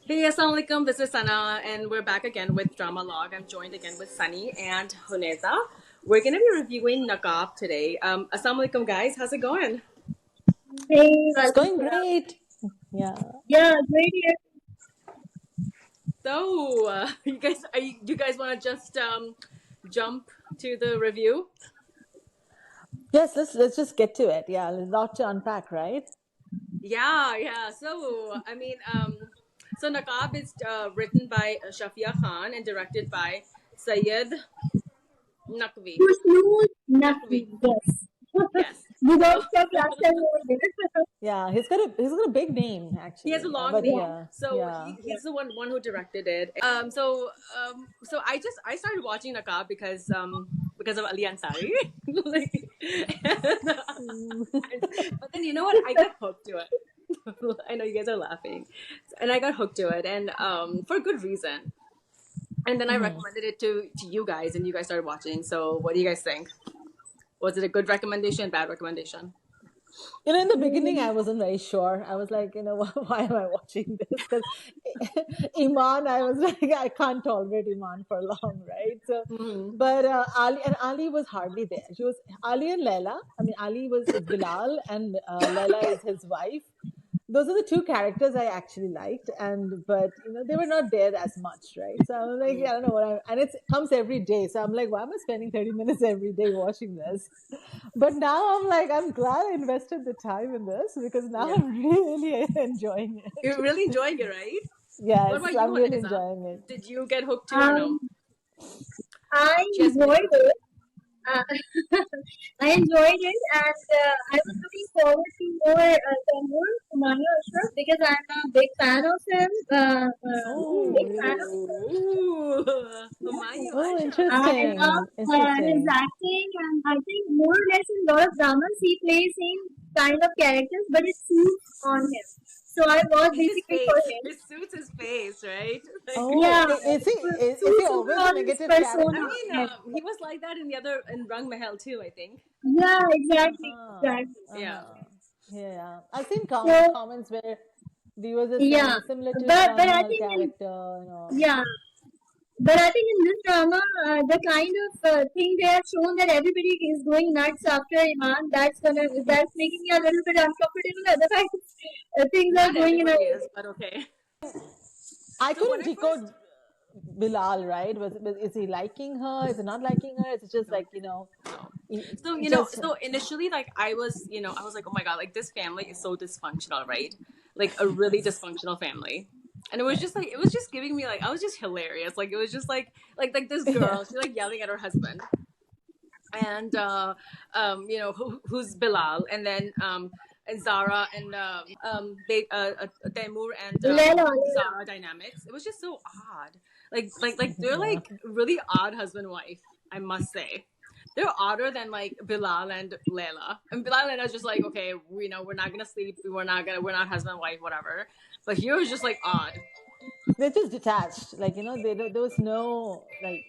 Hey, Assalamualaikum. This is Sana, and we're back again with Drama Log. I'm joined again with Sunny and Huneza. We're gonna be reviewing Naqab today. Assalamualaikum, guys. How's it going? Hey, It's welcome going Salam. great. Yeah. Yeah, great here. So, you guys want to just jump to the review? Yes, let's just get to it. Yeah, there's a lot to unpack, right? Yeah. So Naqab is written by Shafia Khan and directed by Syed Naqvi. Kushnul Naqvi. Nakvi, yes. Yes. We got So stuck last time over there. Yeah, he's got a big name he has a actually. long But name, Yeah, yeah, so yeah. he's the one who directed it. So I started watching Nakab because of Ali Ansari, like, and, but then you know what? I got hooked to it. I know you guys are laughing, and I got hooked to it, and for good reason. And then I recommended it to you guys, and you guys started watching. So what do you guys think? Was it a good recommendation, bad recommendation? In the beginning, I wasn't very sure. I was like, why am I watching this? Because Iman, I was like, I can't tolerate Iman for long, right? So, Hmm. but Ali was hardly there. She was Ali and Leila. I mean, Ali is Bilal, and Leila is his wife. Those are the two characters I actually liked, and but they were not there as much, right? So I'm like, yeah, I don't know and it comes every day, so I'm like, why am I spending 30 minutes every day watching this? But now I'm like, I'm glad I invested the time in this because now Yeah, I'm really enjoying you're it. really enjoying it, right? What Yes, about you, I'm really Haneza? enjoying it. Did you get hooked too or no? um, I She has to get enjoyed hooked to it. it. Uh, I enjoyed it, and I was looking forward to more Taimur Humayun Ashraf because I'm a big fan of him. Big Oh, fan of him. Ooh, Humayun oh, Ashraf. I Okay. love interesting, his interesting. acting, and I think more or less in a lot of dramas he plays same kind of characters, but it suits on him. So I was His basically for face. him. It suits his face, right? Like, Oh, Yeah, is he it is he suits always a overall his negative I character? persona. mean, Yes. he was like that in Rang Mahal too, I think. Yeah, exactly, Uh-huh. exactly. Yeah. Uh-huh. Yeah. I've seen So comments where viewers are saying yeah, it's similar to his but Rang I Mahal think in character. yeah, but I think in this drama, the kind of thing they have shown that everybody is going nuts after Iman, that's making me a little bit uncomfortable. Otherwise, things are Not going in a everybody is, but okay. I So when couldn't I first decode Bilal, right? Is he liking her? Is he not liking her? Is it just no, like, no. So he just so initially, like I was like, oh my god, like this family is so dysfunctional, right? Like a really dysfunctional family. And it was just giving me like I was just hilarious. Like it was just like this yeah. girl, she's like yelling at her husband, and who's Bilal, and then and Zara and Taimur and Lela, Lela. Zara dynamics. It was just so odd. Like they're Yeah. like really odd husband wife. I must say. They're odder than like Bilal and Layla. And Bilal and Layla's just like, okay, we're not gonna sleep, we're not husband and wife, whatever. But here was just like odd. They're just detached. Like, there was no like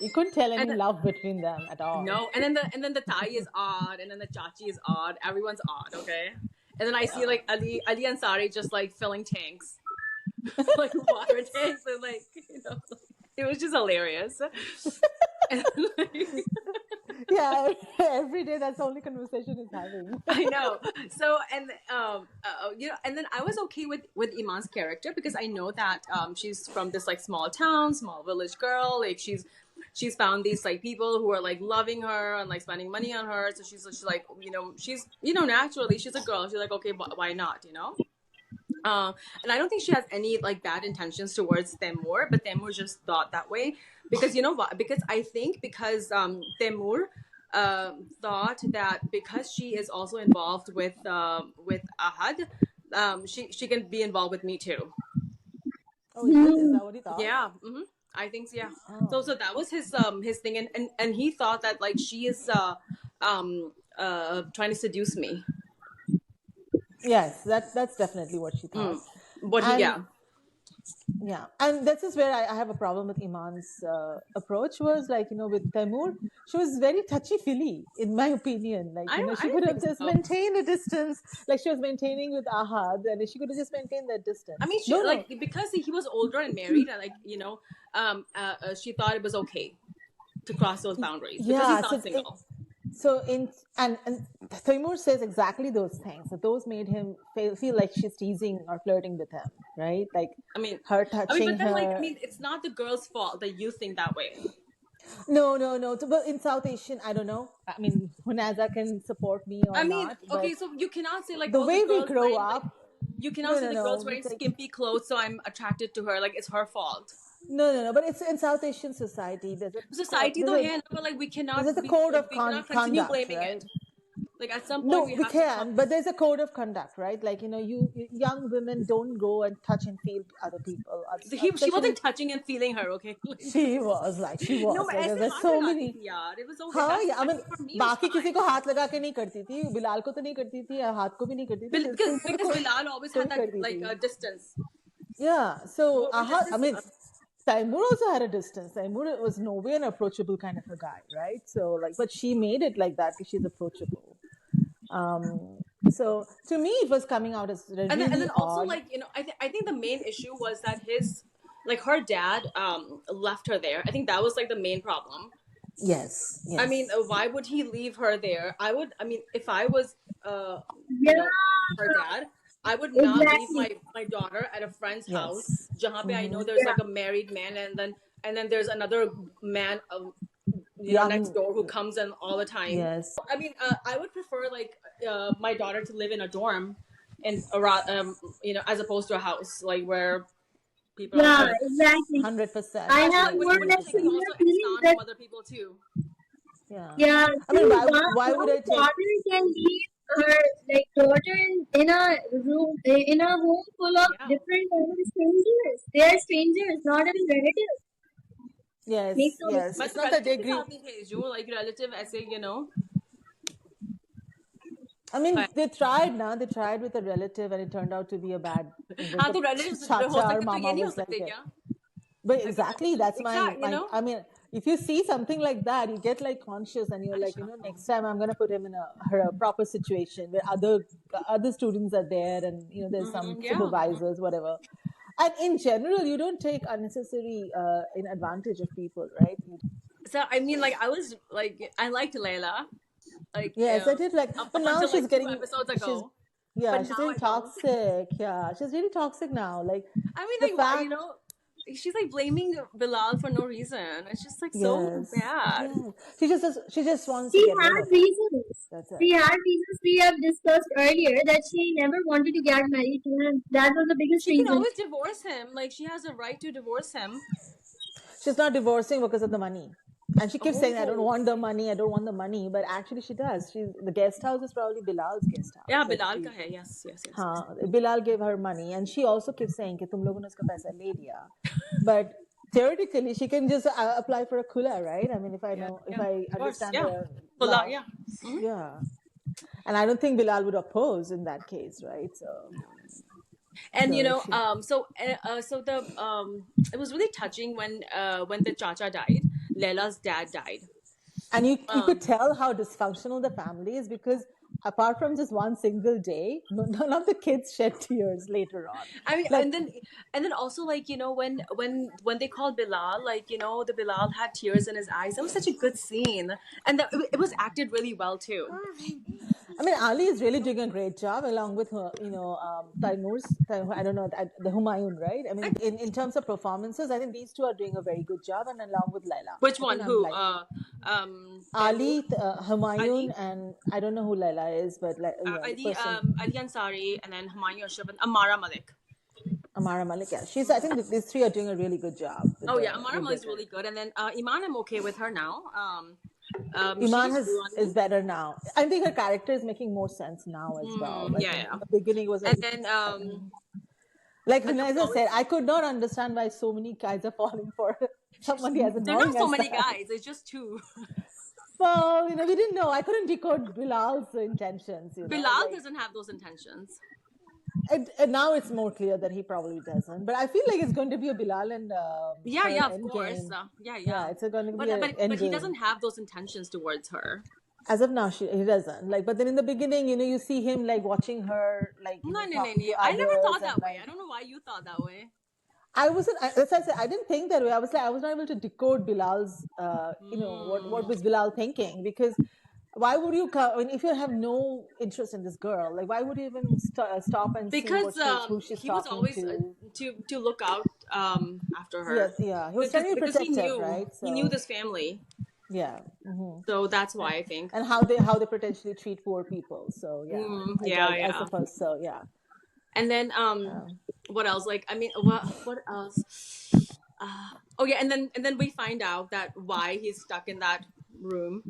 you couldn't tell And any love between them at all. no, and then the Thai is odd, and then the Chachi is odd. Everyone's odd, okay. And then I see Yeah. like Ali Ansari just like filling tanks, like water tanks, and like it was just hilarious. And, like, Yeah, every day that's the only conversation he's having. I know. So and and then I was okay with Iman's character because I know that she's from this like small town, small village girl. Like she's found these like people who are like loving her and like spending money on her. So she's like she's naturally she's a girl. She's like okay, why not? And I don't think she has any like bad intentions towards Temur, but Temur just thought that way because you know what? Because I think because Temur thought that because she is also involved with Ahad, she can be involved with me too. Oh, is that what he thought? Yeah, I think so, yeah. Oh. So that was his thing, and he thought that like she is trying to seduce me. Yes, that's definitely what she thought. What he And yeah Yeah, and this is where I have a problem with Iman's approach. Was like, with Taimur, she was very touchy-feely, in my opinion. Like, I she could don't have think just so. maintained a distance, like she was maintaining with Ahad, and she could have just maintained that distance. I mean, she like because he was older and married, and like she thought it was okay to cross those boundaries because he's not single. And Taimur says exactly those things. So those made him feel like she's teasing or flirting with him, right? Like, I mean, her touching but then her. it's not the girl's fault that you think that way. No. But in South Asian, I don't know. I mean, Hunaza can support me or not. Okay, so you cannot say like the way the we girls grow wearing, up. you cannot say the girls wearing it's like, skimpy clothes, so I'm attracted to her. Like it's her fault. No. But it's in South Asian society. There's a Society, though, but like we cannot. There's a code of cannot conduct, continue blaming right? it. Like at some point we can, but there's a code of conduct, right? Like, you young women don't go and touch and feel other people. She wasn't touching and feeling her, okay? She was. No, but like, there's so many. It was okay. हाँ, I mean, बाकी किसी को हाथ लगा के नहीं करती थी, बिलाल को तो नहीं करती थी, हाथ को भी नहीं करती थी. Because Bilal always had that like distance. Yeah, so I mean, Taimur also had a distance. Taimur was no way an approachable kind of a guy, right? So like, but she made it like that because she's approachable. So to me, it was coming out as really and then also odd. like I think the main issue was that her dad left her there. I think that was like the main problem. Yes. I mean, why would he leave her there? If I was her dad, I would not leave my daughter at a friend's house. Jahan pe I know there's like a married man, and then there's another man next door who comes in all the time. Yes. I mean, I would prefer like my daughter to live in a dorm, and as opposed to a house like where people. Yeah, exactly. 100%. I have more or less similar feelings from other people too. Yeah. I mean, why would I take? Father can leave her like daughter in a room in a home full of different strangers. They are strangers, not even relatives. Yes. But it's not that they agree. Like relative, essay, I mean, they tried with a relative, and it turned out to be a bad. The relatives mama was like it. But exactly, that's my. I mean, if you see something like that, you get like conscious, and you're like, next time I'm gonna put him in a proper situation where other students are there, and there's some supervisors, whatever. And in general, you don't take unnecessary advantage of people, right? So I mean, like I was like, I liked Layla. Like yes, I did like, but now she's like getting 2 episodes ago. She's getting toxic. Yeah, she's really toxic now. Like I mean, like she's like blaming Bilal for no reason. It's just like so bad. Yes. She just wants. She had reasons. That's it. She had reasons we have discussed earlier that she never wanted to get married to him. That was the biggest reason. She can always divorce him. Like she has a right to divorce him. She's not divorcing because of the money. And she keeps saying, I don't want the money, but actually she does. The guest house is probably Bilal's guest house. Yeah, Bilal ka hai. Yes. Bilal gave her money, and she also keeps saying that tum logon ne uska paisa le liya. But theoretically, she can just apply for a khula, right? I mean, if I understand the law. Yeah. And I don't think Bilal would oppose in that case, right? So. And it was really touching when the Chacha died. Laila's dad died. And you could tell how dysfunctional the family is, because apart from just one single day, none of the kids shed tears later on. I mean, like, and then also like when they called Bilal, like the Bilal had tears in his eyes. That was such a good scene, and it was acted really well too. I mean, Ali is really doing a great job along with her, Taimur's, I don't know, the Humayun, right? I mean, in terms of performances, I think these two are doing a very good job, and along with Laila. Which one? Who? Ali, Humayun, and I don't know who Laila is, but Ali Ansari, and then Humayun Ashraf, and Amara Malik. Amara Malik, yeah. I think these three are doing a really good job. Amara Malik is really good. And then Iman, I'm okay with her now. Iman is better now. I think her character is making more sense now as well. Like in the beginning was and then like Hunaisa said, I could not understand why so many guys are falling for somebody as annoying. There are not so many guys. It's just two. Well, we didn't know. I couldn't decode Bilal's intentions. Bilal doesn't have those intentions. And now it's more clear that he probably doesn't. But I feel like it's going to be a Bilal and Yeah, her yeah, of end course. game. Yeah, Yeah, yeah. it's going to be But an but end but he game. doesn't have those intentions towards her. As of now, he doesn't. Like, but then in the beginning, you see him like watching her, like No, no, no, talking no. to I never others, thought and that way. I like don't know why you thought that way. I wasn't. As I said, I didn't think that way. I was like, I was not able to decode Bilal's, what was Bilal thinking? Because why would you come? I mean, if you have no interest in this girl, like why would you even stop and see Because who she's he was talking always to? to look out after her. Yes, yeah, he was trying to be Because protective, right? he knew So this family, yeah, hmm so that's why I think. and how they potentially treat poor people. So yeah, Yeah, I yeah. suppose so. Yeah. And then what else? Like I mean, what else? Oh yeah, and then we find out that why he's stuck in that room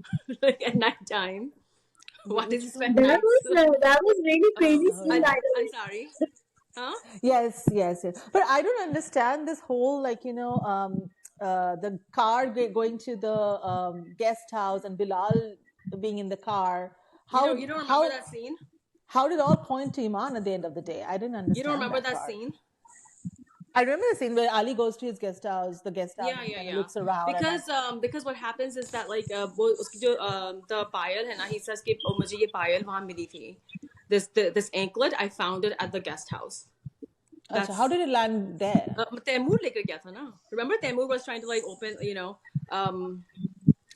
like at nighttime. Why does he spend That nights? was really crazy Oh, scene, yeah. by the I'm way. sorry. Huh? Yes, yes, yes. But I don't understand this whole like the car going to the guest house and Bilal being in the car. You don't remember that scene? How did all point to Iman at the end of the day? I didn't understand You don't remember that that part. scene? I remember the scene where Ali goes to his guest house, the guest house, Yeah, and yeah, kind of yeah. looks around. Because what happens is that like उसकी जो the पायल है ना, he says कि oh मुझे ये पायल वहाँ मिली थी. This anklet I found it at the guest house. So how did it land there? Taimur लेकर गया था ना. Remember Taimur was trying to like open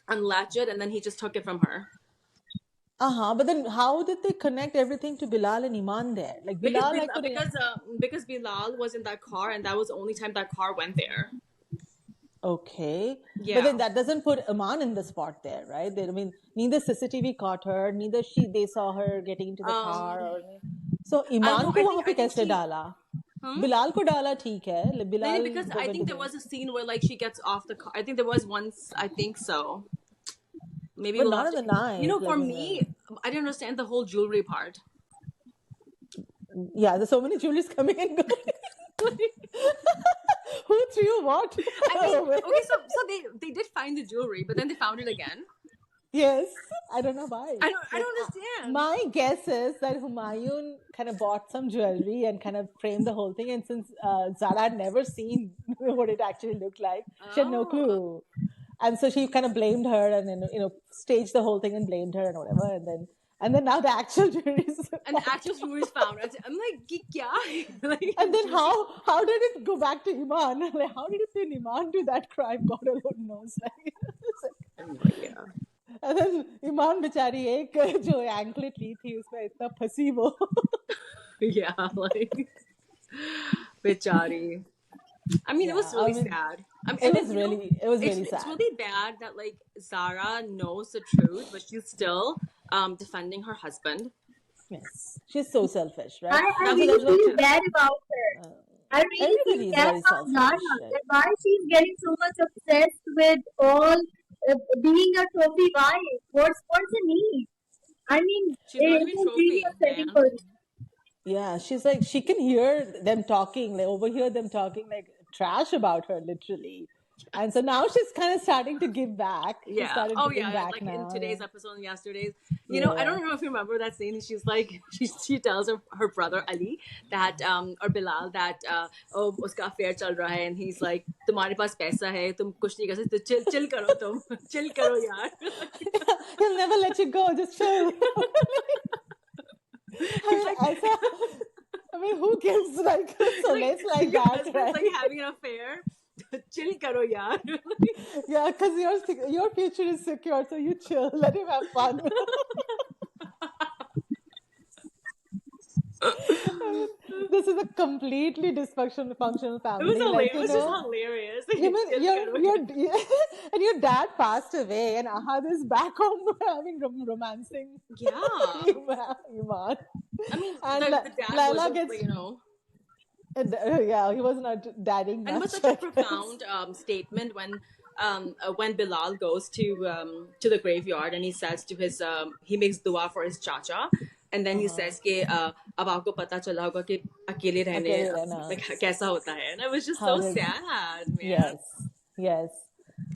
unlatch it and then he just took it from her. But then how did they connect everything to Bilal and Iman there? Like Bilal, Because Bilal was in that car and that was the only time that car went there. Okay. Yeah. But then that doesn't put Iman in the spot there, right? I mean, neither CCTV caught her, neither they saw her getting into the car. So Iman को वहाँ पे कैसे डाला? Bilal को डाला ठीक है. Bilal because I think there was a scene where like she gets off the car. I think there was once. I think so. Maybe but we'll not have in the night. You know, for me, I didn't understand the whole jewelry part. Yeah, there's so many jewelries coming and going. Who threw what? I mean, okay, so they did find the jewelry, but then they found it again. Yes, I don't know why. I don't understand. My guess is that Humayun kind of bought some jewelry and kind of framed the whole thing. And since Zara had never seen what it actually looked like, she had no clue. And so she kind of blamed her and then staged the whole thing and blamed her and whatever. And then now the actual jewelry is found. I'm like, kya? Like, and then how did it go back to Iman? Like, how did it say Iman do that crime? God alone knows. Yeah. And then Iman बेचारी एक जो anklet ली थी उसमें इतना फंसी वो. Yeah, like बेचारी. I mean, it was really sad. It was really sad. It's really bad that like Zara knows the truth, but she's still defending her husband. Yes, she's so selfish, right? I really feel bad about her. I really feel bad about Zara. Why she's getting so much obsessed with all being a trophy wife? What's the need? I mean, it's really upsetting for me. Yeah, she's like she can hear them talking, like overhear them talking like trash about her, literally. And so now she's kind of starting to give back. Yeah. Like now. In today's episode and yesterday's. You know, I don't know if you remember that scene. She's like, she tells her brother Ali that, or Bilal that, oh, uska affair chal raha hai, and he's like, तुम्हारे पास पैसा है, तुम कुछ नहीं कर सकते, chill करो तुम, chill करो यार. He'll never let you go. Just chill. I mean, who gives like solace like that? Right? Like having an affair. Chill karo yaar. Yeah, because your future is secure, so you chill. Let him have fun. This is a completely dysfunctional family. It was hilarious. It was just hilarious. Even and your dad passed away, and Ahad is back home having romancing. Yeah. Iman. I mean, and the dad Laila was, gets, yeah, he was not dadding much. And it was such a profound statement when Bilal goes to the graveyard and he says to his he makes dua for his chacha, and then he says कि अब आपको पता चला होगा कि अकेले रहने like कैसा होता है. And it was just so sad, man. Yes.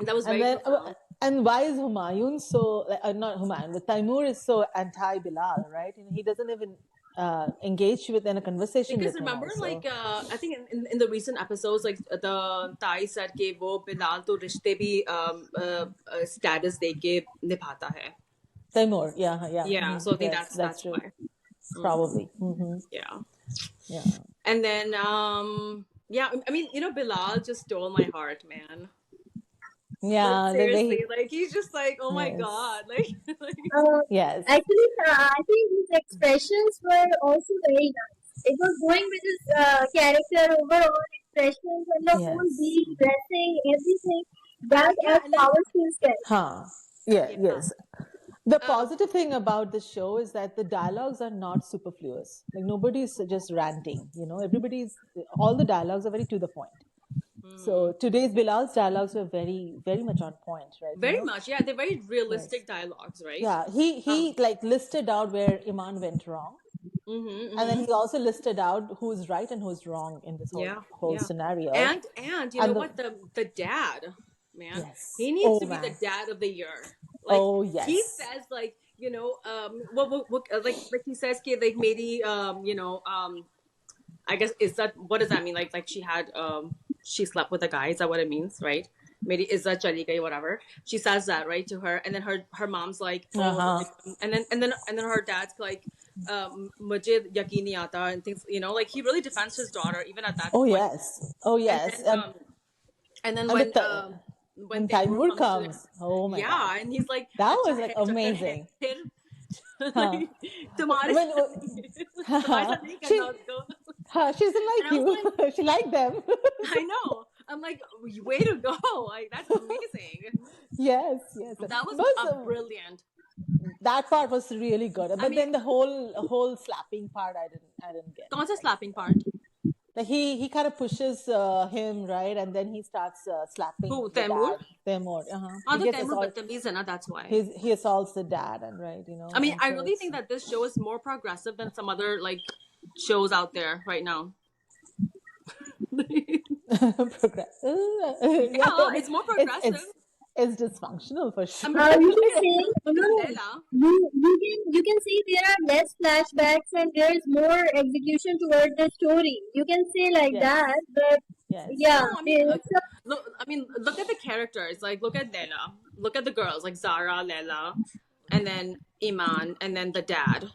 That was very profound. And why is Humayun so not Humayun, but Taimur is so anti Bilal, right? He doesn't even engaged with in a conversation Because with him remember, also. like I think in the recent episodes, like the Tai said कि वो बिलाल तो रिश्ते भी status दे के निभाता है. Taimur, yeah, Yeah, so I think yes, that's true. why. Probably. Yeah. Yeah. And then yeah, I mean, Bilal just stole my heart, man. Yeah, Like, the way seriously, like he's just like, oh my Yes. god, like yes. Actually, I think his expressions were also very nice. It was going with his character, overall expressions, and the whole Yes. being, dressing, everything. That yeah, adds and then power to his character. Huh. Yeah, Yeah. yes. The positive thing about the show is that the dialogues are not superfluous. Like nobody's just ranting, all the dialogues are very to the point. So today's Bilal's dialogues were very, very much on point, right? very much, yeah, they're very realistic dialogues, right? Yeah, he like listed out where Iman went wrong, and then he also listed out who's right and who's wrong in this whole scenario. And you know And what, the dad, man, Yes. he needs Oh, to be man. the dad of the year. Like, Oh, yes. he says, like, what like he says कि like maybe I guess what does that mean, like she had she slept with a guy, is that what it means, right? Maybe Izzat chali gayi, whatever. She says that, right, to her, and then her mom's like, like, and then her dad's like, mujhe yakin nahi aata, and things, like he really defends his daughter even at that Oh point. yes. Oh yes. And then And when Taimur comes, oh my yeah, God. and he's like, That was "अच्छा like है, चक्कर amazing. है, फिर like, तुम्हारे When- तुम्हारे साथ नहीं करना उसको." She doesn't like And I was you. She liked them. I know. I'm like, way to go! Like, that's amazing. Yes. That was But, brilliant. that part was really good. But mean- then the whole slapping part, I didn't get. कौन सा slapping part? Like he kind of pushes him, right, and then he starts slapping Who, the Taimur? dad. Taimur. Oh, He the gets Taimur assault- बदतमीज है ना, that's why. he assaults the dad, and right, I mean, and I so really it's- think that this show is more progressive than some other like shows out there right now. progressive. Yeah, it's more progressive. It's dysfunctional for sure. You can say, Leila. you can see there are less flashbacks and there is more execution towards the story. You can say like Yes. that, but Yes. yeah, No, I mean, it's look at the characters. Like, look at Leila. Look at the girls, like Zara, Leila, and then Iman, and then the dad,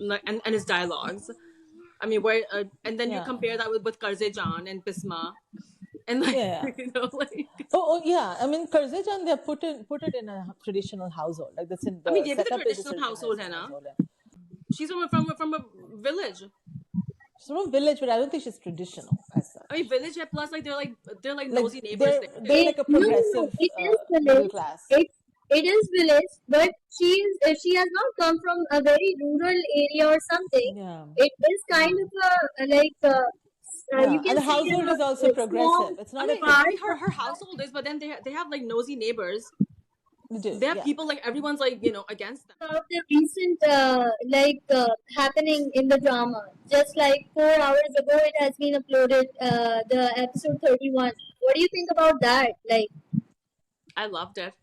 like, and his dialogues. I mean, and then you Yeah. compare that with Karze Jan and Bisma, and like, Yeah. like. Oh yeah. I mean, Karzejan, they put it in a traditional household. Like that's in the. I mean, yeah, it's a setup is traditional household, है ना? household, She's from a village. She's from a village, but I don't think she's traditional as such. I mean, village, plus like they're like Like, nosy neighbors. they're like a No, progressive it is middle village. class. It is village, but she has not come from a very rural area or something. Yeah. It is kind of a like you can And the see household is also small- progressive. It's I not mean, a her household is, but then they have like nosy neighbors. do, They have yeah. people like everyone's like against them. Of the recent happening in the drama. Just like 4 hours ago, it has been uploaded. The episode 31. What do you think about that? Like, I loved it.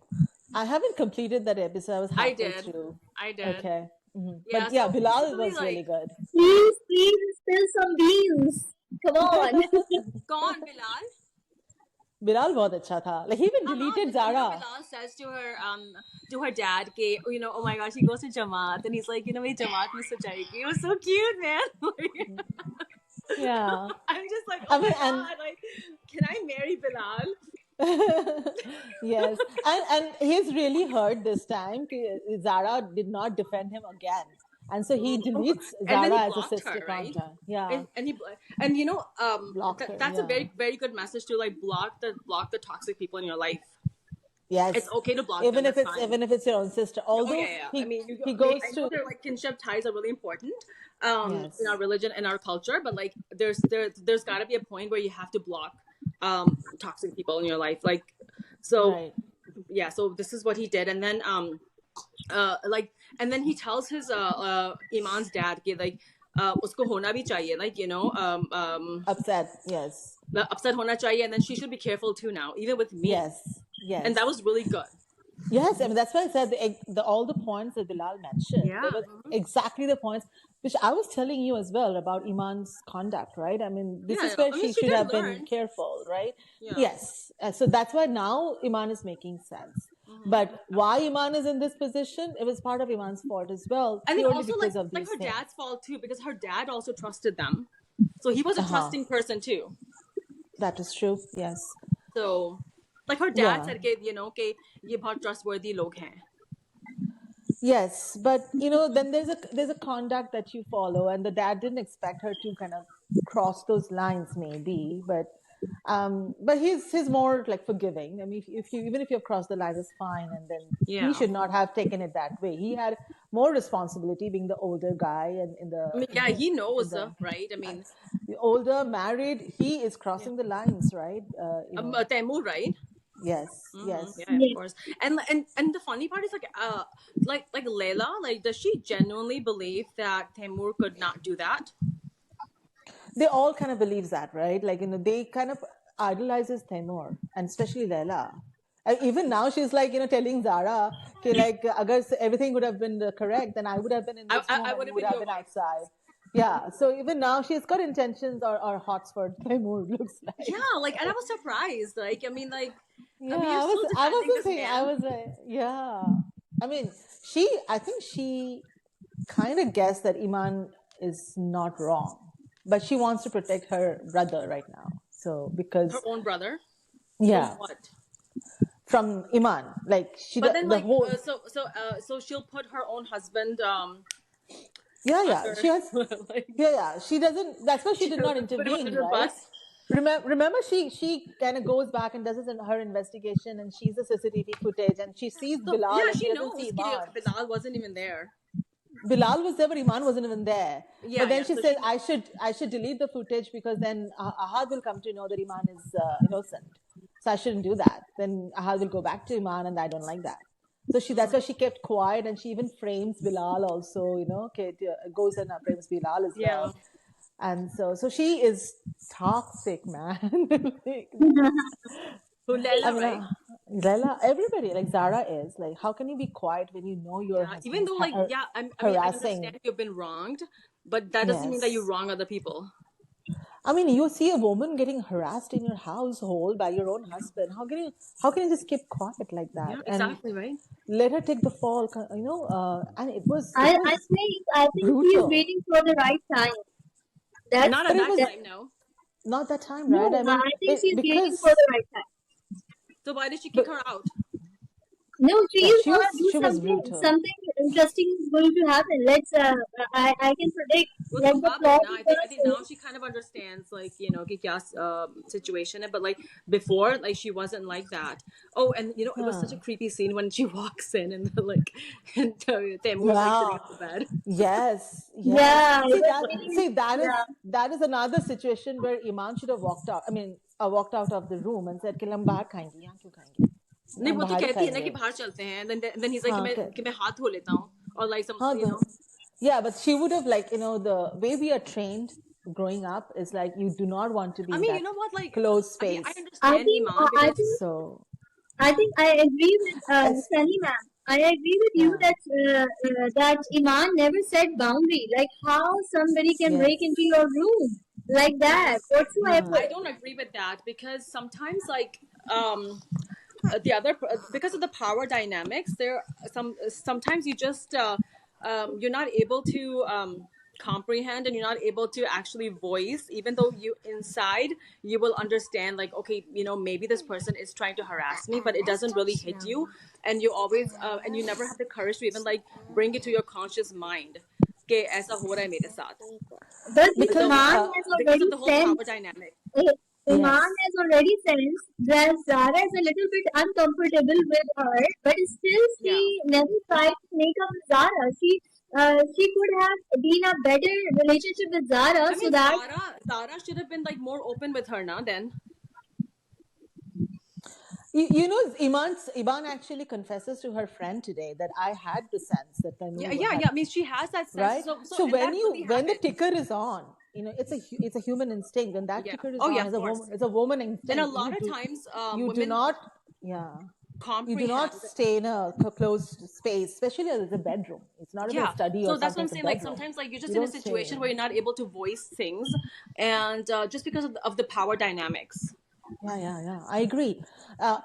I haven't completed that episode. I was I halfway did. through. I did. Okay. Yeah, But yeah, so Bilal basically, was really good. please spill some beans. Come on. Gone, Bilal. Bilal बहुत अच्छा था. Like he even deleted Zara. Bilal says to her dad, ke, oh my gosh, he goes to Jamaat, and he's like, मेरी Jamaat miss हो जाएगी. It was so cute, man. Yeah. I'm just like, I oh mean, my and- god, like, can I marry Bilal? Yes, and he's really hurt this time. Zara did not defend him again, and so he deletes And then he Zara as a blocked her, sister right? contact. Yeah, And Block her, that's a yeah. very, very good message to like block the toxic people in your life. yes. It's okay to block even them, if that's it's fine. even if it's your own sister. Although yeah. he I mean, he goes I know to their like kinship ties are really important Yes. in our religion and our culture, but like there's got to be a point where you have to block toxic people in your life, like so. right. Yeah, so this is what he did, and then and then he tells his Iman's dad कि like usko hona bhi chahiye, like Upset. Yes, upset hona chahiye, and then she should be careful too now, even with me. yes. And that was really good. Yes, I mean that's why I said all the points that Bilal mentioned. Yeah. They were exactly the points. which I was telling you as well about Iman's conduct, right? I mean, this Yeah, is where I mean, she she should did have been learn. careful, right? Yeah. Yes. So that's why now Iman is making sense. But why Iman is in this position, it was part of Iman's fault as well, And then purely also because of like these her things. dad's fault too, because her dad also trusted them. So he was a Uh-huh. trusting person too. That is true. Yes. So like her dad Yeah. said कि ये बहुत trustworthy लोग हैं. Yes, but then there's a conduct that you follow, and the dad didn't expect her to kind of cross those lines, maybe, but he's more like forgiving. I mean, if you even if you've crossed the line, it's fine, and then Yeah. he should not have taken it that way. He had more responsibility, being the older guy, and I mean, yeah, he knows, right? I mean, the older, married, he is crossing the lines, right? Taimur, right? Yes, yes. Yeah, of course. And the funny part is like Layla, like does she genuinely believe that Taimur could not do that? They all kind of believes that, right? Like, they kind of idolizes Taimur, and especially Layla. Even now, she's like, telling Zara, okay, like, agar everything would have been correct, then I would have been in this room I and would you have would been have your been wife. outside. Yeah, so even now, she's got intentions or hots for Taimur, looks like. Yeah, like, and I was surprised. Like, I mean, like, Yeah, I mean, you're still I defending wasn't this saying, I man. was like, yeah. I mean, I think she kind of guessed that Iman is not wrong, but she wants to protect her brother right now. So, because, Her own brother. yeah, From what? from Iman, like But then, the like, whole, so she'll put her own husband yeah, under, she has, like, yeah, she doesn't, that's why she did not put him intervene, under the right? bus. Remember, she kind of goes back and does her investigation, and she's the CCTV footage, and she sees So Bilal, yeah, and she she doesn't knows see कि Iman. Bilal wasn't even there. Bilal was there, but Iman wasn't even there. Yeah, But then yeah, she so said, she I should delete the footage because then Ahad will come to know that Iman is innocent. So I shouldn't do that. Then Ahad will go back to Iman, and I don't like that. So that's why she kept quiet, and she even frames Bilal also, goes and frames Bilal as Yeah. well. And so she is toxic, man. Who Layla, I mean, right? Layla, everybody, like Zara is, like, how can you be quiet when you know your Yeah, husband even is though, like, yeah, I mean, I harassing? understand you've been wronged, but that doesn't mean that you Yes. wrong other people. I mean, you see a woman getting harassed in your household by your own husband. How can you just keep quiet like that? Yeah, exactly, right? Let her take the fall, and it was I think she is brutal. waiting for the right time. That's Not at But it that was time, no. not that time, no. right? I mean, I think she's waiting because for the right time. So why did she kick her out? No, she yeah, is gonna do she was something. brutal. Something interesting is going to happen. Let's. I can predict Well, what so the Bob, plot now is I think now she kind of understands, like, कि क्या situation है, but like before, like, she wasn't like that. Oh, and it was such a creepy scene when she walks in and and Taimur's like sitting on the bed. Yes. Yeah. That is another situation where Iman should have walked out. I mean, walked out of the room and said, "कि हम बाहर खाएंगे, यहाँ क्यों खाएंगे?" नहीं, वो तो बाहर ही कहती है ना कि खाएंगे। बाहर चलते हैं, then he's like कि मैं हाथ धो लेता हूँ, or like some, Yeah, but she would have, like, the way we are trained growing up is like, you do not want to be I mean, in you know what, like, closed I mean, space. I understand Iman because I think I agree with Sunny ma'am. I agree with you that Iman never set boundary. Like, how somebody can break into your room like that whatsoever. I don't agree with that, because sometimes, like, because of the power dynamics, sometimes you just you're not able to comprehend, and you're not able to actually voice, even though you inside you will understand, like, okay, maybe this person is trying to harass me, but it doesn't really hit you, and you always and you never have the courage to even, like, bring it to your conscious mind कि ऐसा हो रहा है मेरे साथ. But Because, Iman has because already of the whole sensed. power dynamic. Iman has already sensed that Zara is a little bit uncomfortable with her, but still she never tried to make up with Zara. She could have been a better relationship with Zara, I mean, Zara should have been, like, more open with her now then. Iman actually confesses to her friend today that I had the sense that Yeah. I mean, she has that sense, right? So when the ticker is on, it's a human instinct. When that ticker is on, it's a woman instinct. And a lot of times, you women do not. Yeah. You do not comprehend. stay in a closed space, especially as a bedroom. It's not even a Yeah, study or so that's what something. I'm It's a saying. Like bedroom. sometimes, like you're just You in a don't stay situation in. where you're not able to voice things, and just because of the power dynamics. Yeah. I agree.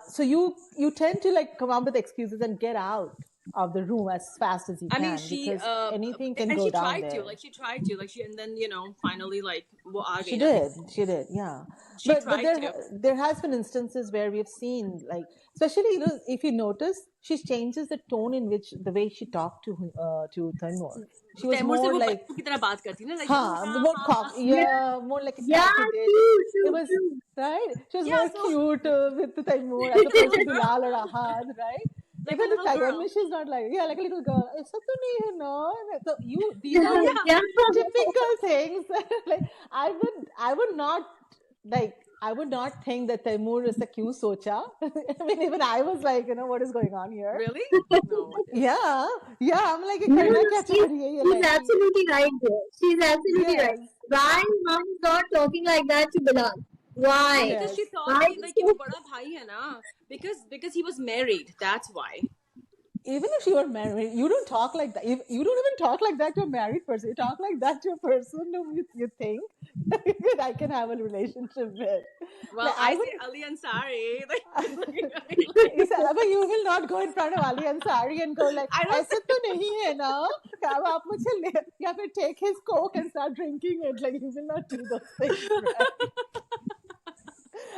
So you tend to like come up with excuses and get out of the room as fast as you I mean, can because anything can and go she down tried to, there. like she tried to, like she, and then finally, like वो आ She गई ना. did, yeah. She But tried to. there has been instances where we've seen like, especially if you notice, she changes the tone in which the way she talked to Taimur. She was Taimur से more वो like, बच्चों की तरह बात करती ना, like more cock, Yeah, more like a yeah, catty. It true, was true. right. She was yeah, more so cute with the Taimur as like a opposed little to girl, Bilal or Ahad, right? like a Even the little girl. Tayyami, she's not like like a little girl. It's something new, no. So these Yeah, are like Yeah, yeah. typical things. Like I would not like. I would not think that Taimur is a cute socha. I mean, even I was like, what is going on here? really? No. Yeah. I'm like, No, करना no, क्या चाह रही है ये she's लड़की? absolutely right there. She's absolutely right. Yes. Why mom is not talking like that to Bilal? No, Why? because she Yes. thought Why कि is like कि वो so बड़ा भाई है ना, because he was married. That's why. Even if you are married, you don't talk like that. You don't even talk like that to a married person. You talk like that to a person whom you think that I can have a relationship with. Well, Like, I I would. say Ali Ansari. Like, You said, but you will not go in front of Ali Ansari and go like, I don't. ऐसे तो नहीं है ना? अब आप मुझे ले या फिर take his coke and start drinking it. Like you will not do those things, right?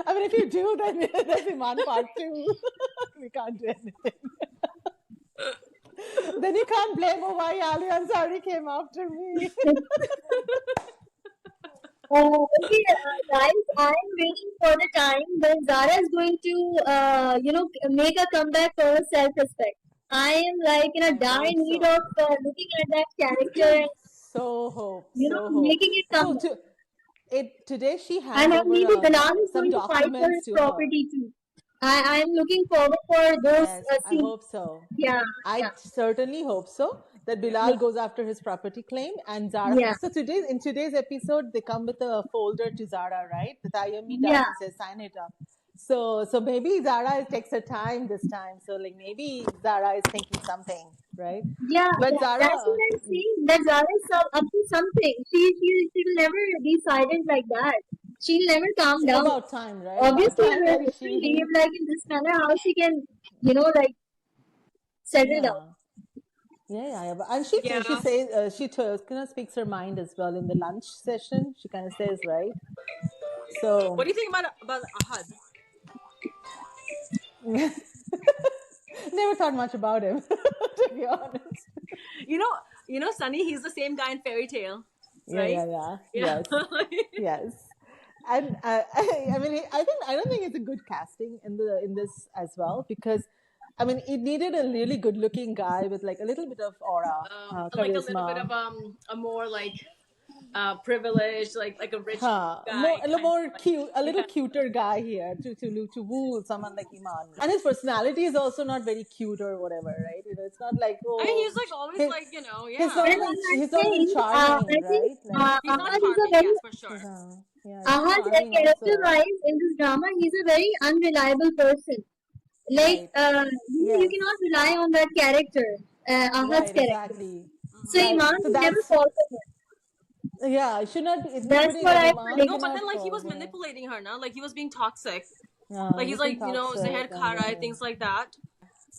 I mean, if you do, then there's Iman part 2. We can't do anything. Then you can't blame, oh, why Ali Ansari came after me. Okay, guys, I'm waiting for the time when Zara is going to, make a comeback for her self-respect. I am like in a I dire hope need so. of looking at that character and So hope. So making it come hope. So back. today she And hands over maybe Bilal is some going to fight for documents his to her. property too. I'm looking forward for those Yes, I scenes. hope so. Yeah, I certainly hope so that Bilal goes after his property claim and Zara. yeah, So in today's episode, they come with a folder to Zara, right? The Tayyami does yeah. and says, sign it up. So maybe Zara takes her time this time. So like maybe Zara is thinking something, right? Yeah, But yeah, Zara, that's what I'm saying. That Zara is up to something. She'll never be silent like that. She'll never calm it's down. about time, right? Obviously, About time her that husband behave like in this manner, how she can, settle down. Yeah. And she Yeah. says she kind of speaks her mind as well in the lunch session. She kind of says, right? So What do you think about Ahad? never thought much about him, to be honest. You know, Sunny. He's the same guy in Fairy Tale, right? Yeah. Yeah. Yes. And I mean, I don't think it's a good casting in this as well because, I mean, it needed a really good-looking guy with like a little bit of aura, Like a little bit charisma. of a more like privileged, like a rich Huh. guy. A little more cute, a little Yeah. cuter guy here to woo someone like Iman. And his personality is also not very cute or whatever, right? It's not like I mean, he's like always he- like yeah. he's not Well, even I he's not even think, charming, I think right? Like, He's not Ahad is a charming, very yes, for sure. he's Ahad, charming character-wise in this drama, he's a very unreliable person. Like, Right. you Yes. cannot rely on that character, Ahad's Right, character. exactly. So Right. Iman So will never that's fall for him. yeah. It should not. That's Nobody what like I Iman predict. No, but cannot then like he fall, was yeah. manipulating her, now like he was being toxic. Yeah, Like he's like toxic Zahir and Khara, then- things like that.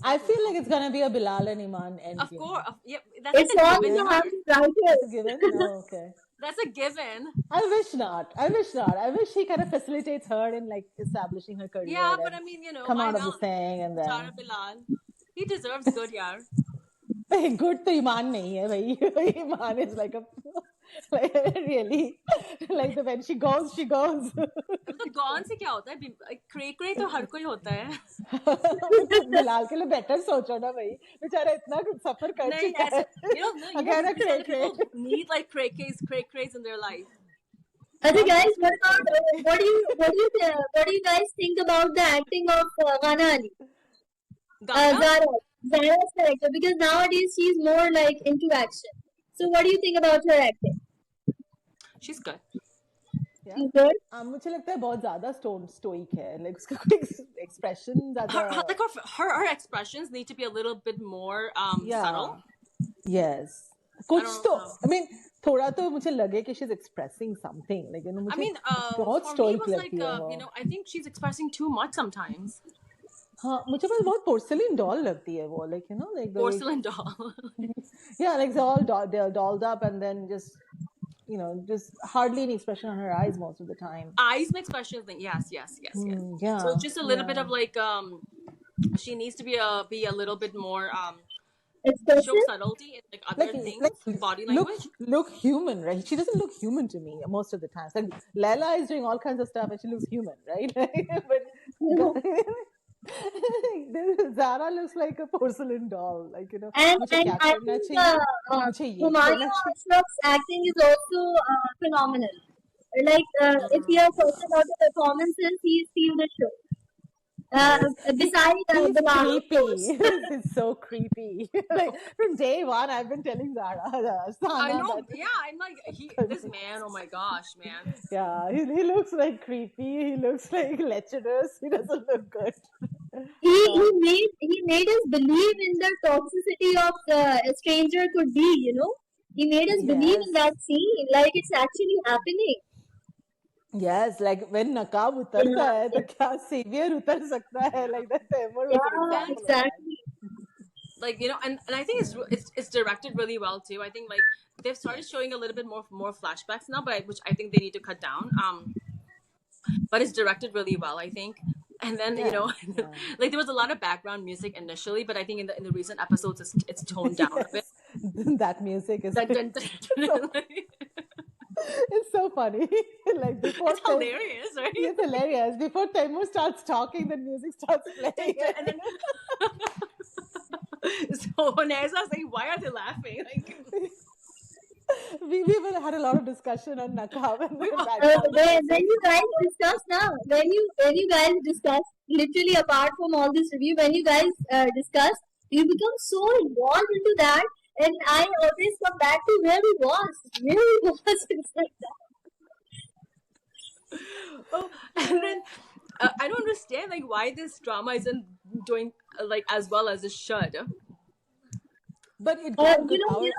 I feel like it's gonna be a Bilal and Iman endgame. Of course, yeah, that's It's like a all in given. the hands here. of It's a writers. given. No, okay. That's a given. I wish not. I wish he kind of facilitates her in like establishing her career. Yeah, but and I mean, come why out of not? this thing and then Zara Bilal, he deserves good, yaar. good to Iman nahi hai bhai. Iman is like a like really like the when she goes she goes. तो gone से क्या होता है? क्रे क्रे तो हर कोई होता है. बिलाल के लिए बेटर सोचो ना भाई बेचारा इतना सफर कर नहीं, चुका है no, अगर ना some cray people need like cray crays in their life. Okay, guys, what do you guys think about the acting of Ghana Ali? Ghana? Zara's character, because nowadays she's more like into action. So what do you think about her acting? She's good. Yeah. She's good. मुझे लगता है बहुत ज़्यादा stoic है. Like उसका कोई expression ज़्यादा. Like her expressions need to be a little bit more subtle. Yes. I कुछ don't तो, know. I mean, थोड़ा तो मुझे लगे कि she's expressing something. Like, I मुझे mean, बहुत for me, it stoic was like, लगती है वो. I think she's expressing too much sometimes. हाँ, मुझे बस बहुत porcelain doll लगती है वो. Like, like the Porcelain doll. Yeah, like it's all they're dolled up and then just, just hardly any expression on her eyes most of the time. Eyes and expressions, yes. Yeah. So just a little bit of like, she needs to be a little bit more show subtlety in like other things, body language. Look human, right? She doesn't look human to me most of the time. Like Laila is doing all kinds of stuff and she looks human, right? But Zara looks like a porcelain doll, like And I think Humayun Ashraf's acting is also phenomenal. Like if you are talking about the performances, he's steal the show. Besides Bilal, it's so creepy. Like from day one, I've been telling Zara. I know. I'm like this man. Oh my gosh, man. Yeah, he looks like creepy. He looks like lecherous. He doesn't look good. He made us believe in the toxicity of a stranger could be. He made us believe in that scene, like it's actually happening. Yes, like when Naqab utarta hai, to kya savior utar sakta hai? Like that Taimur was an example. Exactly. Like and I think it's directed really well too. I think like they've started showing a little bit more flashbacks now, but which I think they need to cut down. But it's directed really well, I think. And then like there was a lot of background music initially, but I think in the recent episodes it's toned down a bit. That music is it's so funny. Like before it's hilarious, right? It's hilarious. Before Taimur starts talking, the music starts playing. And then so Neza's like, why are they laughing? Like we had a lot of discussion on Naqab. When you guys discuss now, when you guys discuss, literally apart from all this review, when you guys discuss, you become so involved into that. And I always come back to where we was. It's like that. Oh, and then I don't understand like why this drama isn't doing like as well as it should. But it got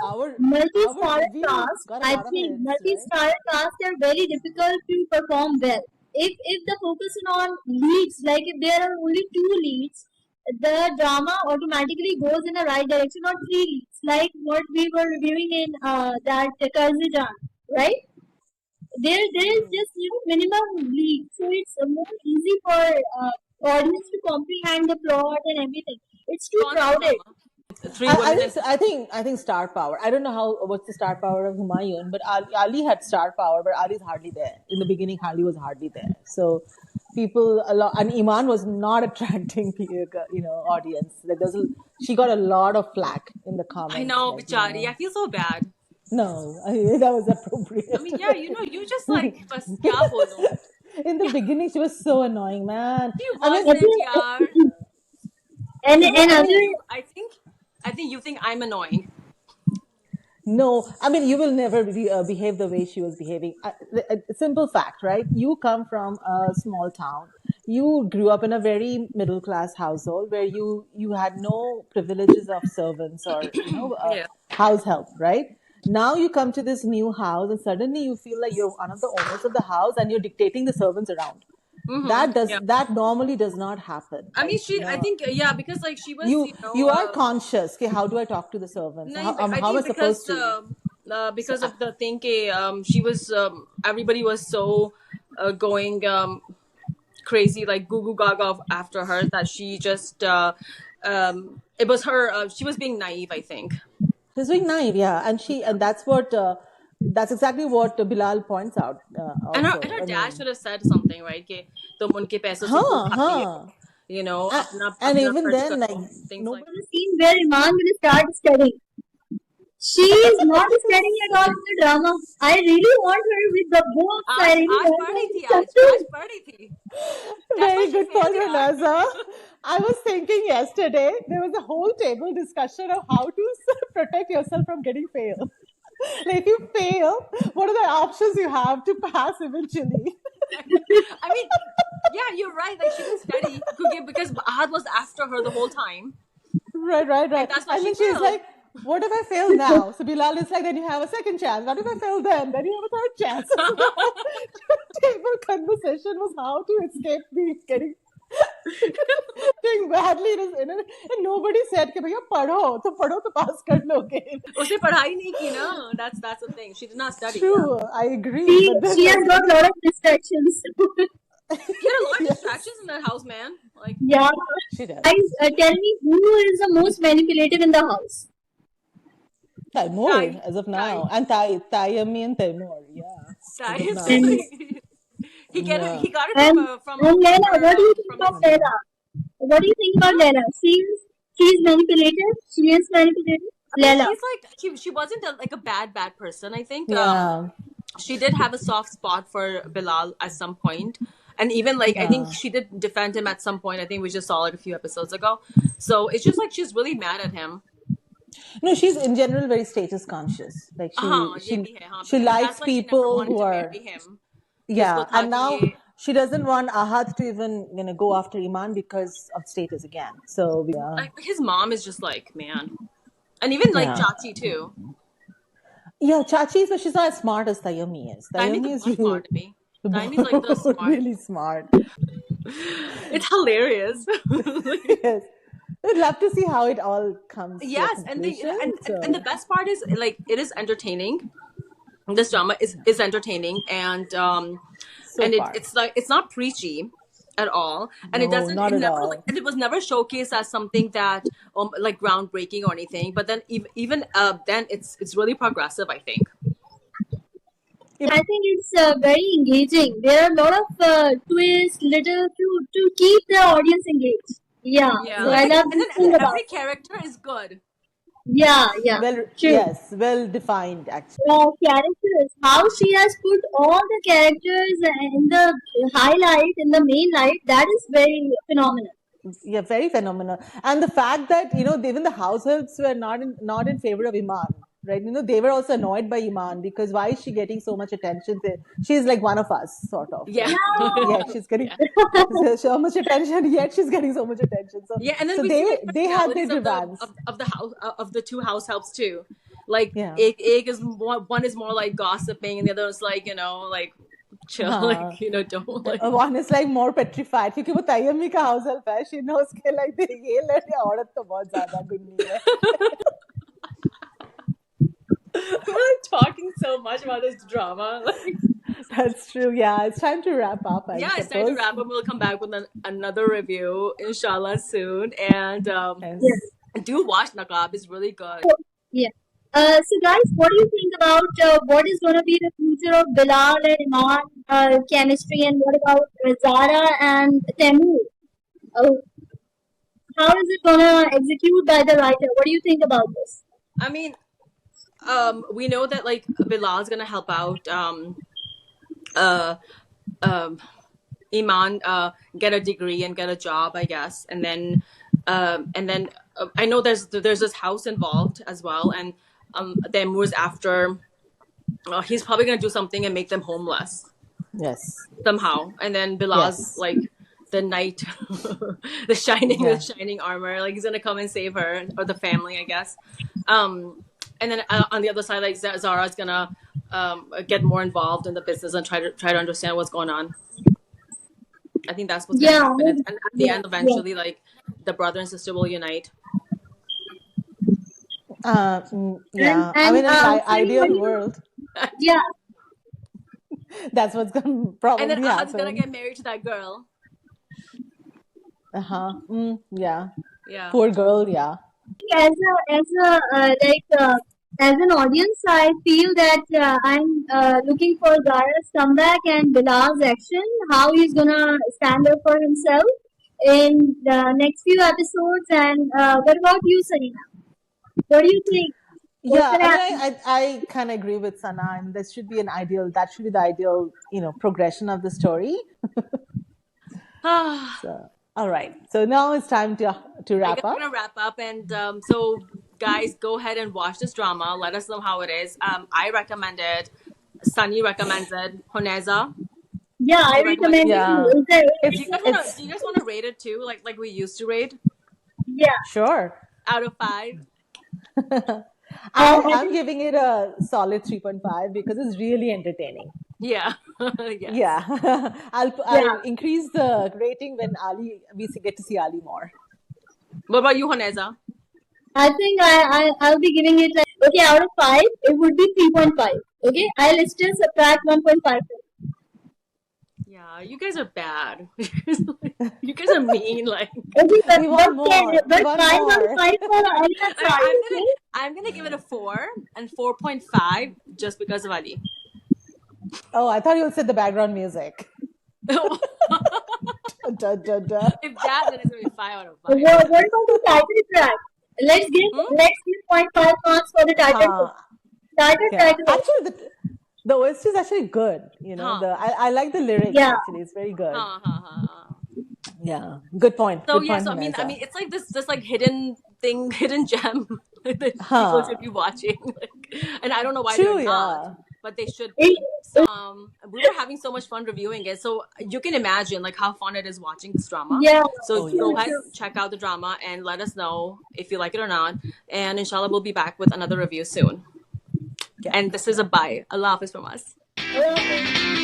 our multi-star cast. I think multi-star cast are very difficult to perform well. If the focus is on leads, like if there are only 2 leads, the drama automatically goes in the right direction, not 3 leads, like what we were reviewing in that Karzijan, right? There is just minimum leads, so it's more easy for audience to comprehend the plot and everything. It's too crowded. I think star power. I don't know what's the star power of Humayun, but Ali had star power, but Ali's hardly there. In the beginning, Ali was hardly there. So people and Iman was not attracting audience. Like she got a lot of flack in the comments. I know, Bichari. I feel so bad. No, that was appropriate. I mean, yeah, you just like kya bolo. In the beginning, she was so annoying, man. I think you think I'm annoying. No, I mean, you will never behave the way she was behaving. A simple fact, right? You come from a small town. You grew up in a very middle-class household where you had no privileges of servants or, house help, right? Now you come to this new house and suddenly you feel like you're one of the owners of the house and you're dictating the servants around. Mm-hmm. That normally does not happen. I mean, I think, because like she was, you are conscious. Okay, how do I talk to the servants? No, how am I supposed to? Because of the thing, she was, everybody was so going crazy, like goo goo gaga after her that she just, it was her, she was being naive, I think. She was being naive, yeah. And that's what, that's exactly what Bilal points out. And her dad should have said something, right? Tum unke paise se and even then, like, nobody seen where Iman will start studying. She is not studying at all in the drama. I really want her with the books. Very good point, Naza. I was thinking yesterday, there was a whole table discussion of how to protect yourself from getting failed. Like, if you fail, what are the options you have to pass eventually? I mean, yeah, you're right. Like she didn't study because Ahad was after her the whole time, Right, right, and right. that's why And she then she's failed. like, what if I fail now? So Bilal is like, then you have a second chance. What if I fail then? Then you have a third chance. So the whole table conversation was how to escape the getting doing badly in it. And nobody said कि भैया पढ़ो तो pass कर लोगे. उसने पढ़ाई नहीं की ना. That's the thing. She did not study. Yeah. True, I agree. She But then she has like, got a lot of distractions. She had a lot of yes, distractions in that house, man. Like, Yeah. she does. Guys, tell me who is the most manipulative in the house? Taimur, Tai, as of Tai, now. And Taiyami and Taimur, yeah. Tai. As of now. And He Yeah. got it and from Leila, what do you think from about his. Leila? What do you think about Leila? She's manipulative. She is manipulative. Leila. She's like she wasn't like a bad person. I think Yeah. she did have a soft spot for Bilal at some point. And even like I think Yeah. she did defend him at some point. I think we just saw like a few episodes ago. So it's just like she's really mad at him. No, she's in general very status conscious. Like हाँ, she ये भी है, हाँ, she because likes that's why she never people wanted who to are, marry him. कि उसको yeah. था And कि now ये she doesn't want Ahad to even go after Iman because of status again. So yeah, like his mom is just like, man. And even like yeah, Chachi too. yeah. Chachi, but she's not as smart as Tayomi is. Taimi Tayomi is is बहुत really smart to me. Taimi's like the smart. really smart. It's hilarious. Yes, I'd love to see how it all comes to a Yes, and the conclusion. and the So best part is like it is entertaining. This drama is entertaining, and so far, it's like it's not preachy at all, and no, not it at never like all. and it was never showcased as something that like groundbreaking or anything. But then even then it's really progressive, I think. I think it's very engaging. There are a lot of twists, little to keep the audience engaged. Yeah. Yeah, So like I love and this then thing about every it. character is good. Yeah, yeah. Well, True. yes, well defined actually. Characters, how she has put all the characters in the highlight, in the main light, that is very phenomenal. Yeah, very phenomenal. And the fact that even the households were not in favor of Iman, right? They were also annoyed by Iman because why is she getting so much attention? She's like one of us, sort of, Yeah. right? Yet she's getting so much attention. Yet she's getting so much attention. So Yeah, and then so we see they like they had their personalities demands. of the house of the two house helps too. Like Yeah. Egg is one is more like gossiping, and the other is like like chill, हाँ. like don't like. One is like more petrified क्योंकि वो तयम्मी का house help है. She knows कि like ये लड़की औरत तो बहुत ज्यादा गुन्नी है. We're like talking so much about this drama. Like, That's true. Yeah, it's time to wrap up. I yeah, it's time to suppose. wrap up. We'll come back with another review, inshallah, soon. And Yes. do watch Naqab; it's really good. Yeah. So guys, what do you think about what is going to be the future of Bilal and Iman chemistry, and what about Zara and Temur? How is it going to execute by the writer? What do you think about this? I mean, we know that like Bilal's gonna help out uh Iman get a degree and get a job, I guess, and then I know there's this house involved as well, and Taimur's after he's probably gonna do something and make them homeless Yes. somehow, and then Bilal's Yes. like the knight, the Yeah. shining armor, like he's gonna come and save her or the family, I guess. And then on the other side, like Zara's gonna get more involved in the business and try to understand what's going on. I think that's what's gonna Yeah. happen, and at the Yeah. end, eventually, like the brother and sister will unite. Yeah. I And mean, in an Sunny, what ideal do you? world, Yeah. that's what's going to And probably then Ahad's gonna happen. get married to that girl. Uh-huh. Yeah. Yeah. Poor girl. Yeah. As an audience, I feel that I'm looking for Zara's comeback and Bilal's action. How he's gonna stand up for himself in the next few episodes. And what about you, Sarina? What do you think? What's Yeah, gonna I happen? mean, I kind of agree with Sana, and that should be the ideal, progression of the story. Ah, So, all right. So now it's time to I wrap guess we're up. gonna wrap up, and so guys, go ahead and watch this drama. Let us know how it is. I recommend it. Sunny recommends it. Honeza, Yeah, I you recommend it recommend it too. Yeah. too. It's Do you guys it's want to rate it too, like we used to rate Yeah. sure. out of 5? I'm I I'm think giving it a solid 3.5 because it's really entertaining. Yeah. Yes. Yeah. yeah. I'll increase the rating when get to see Ali more. What about you, Honeza? I think I'll be giving it like, okay, out of 5, it would be 3.5. Okay, I'll still subtract 1.5. Yeah, you guys are bad. You guys are mean. Like, Okay, We want more. We but want 5 out of more. 5 for Alina Chai, okay? I'm gonna give it a 4 and 4.5 just because of Ali. Oh, I thought you said the background music. If Da, da, da. that, then it's gonna be 5 out of 5. What about the title track? Let's give Hmm? 0.5 marks for the title. Huh. Title Yeah. track. Actually, the OST is actually good. You know, Huh. I like the lyrics. Yeah. Actually, it's very good. Huh. Yeah. Good point. So Good yeah, point, so I mean, Vanessa. it's like this like hidden thing, hidden gem that people Huh. should be watching. Like, and I don't know why True. they're not, Yeah. but they should It, be. So we were having so much fun reviewing it, so you can imagine like how fun it is watching this drama. yeah. So Oh, go yes. ahead, check out the drama, and let us know if you like it or not. And inshallah, we'll be back with another review soon. Yeah. And this is a bye. Allah Hafiz from us. Yeah.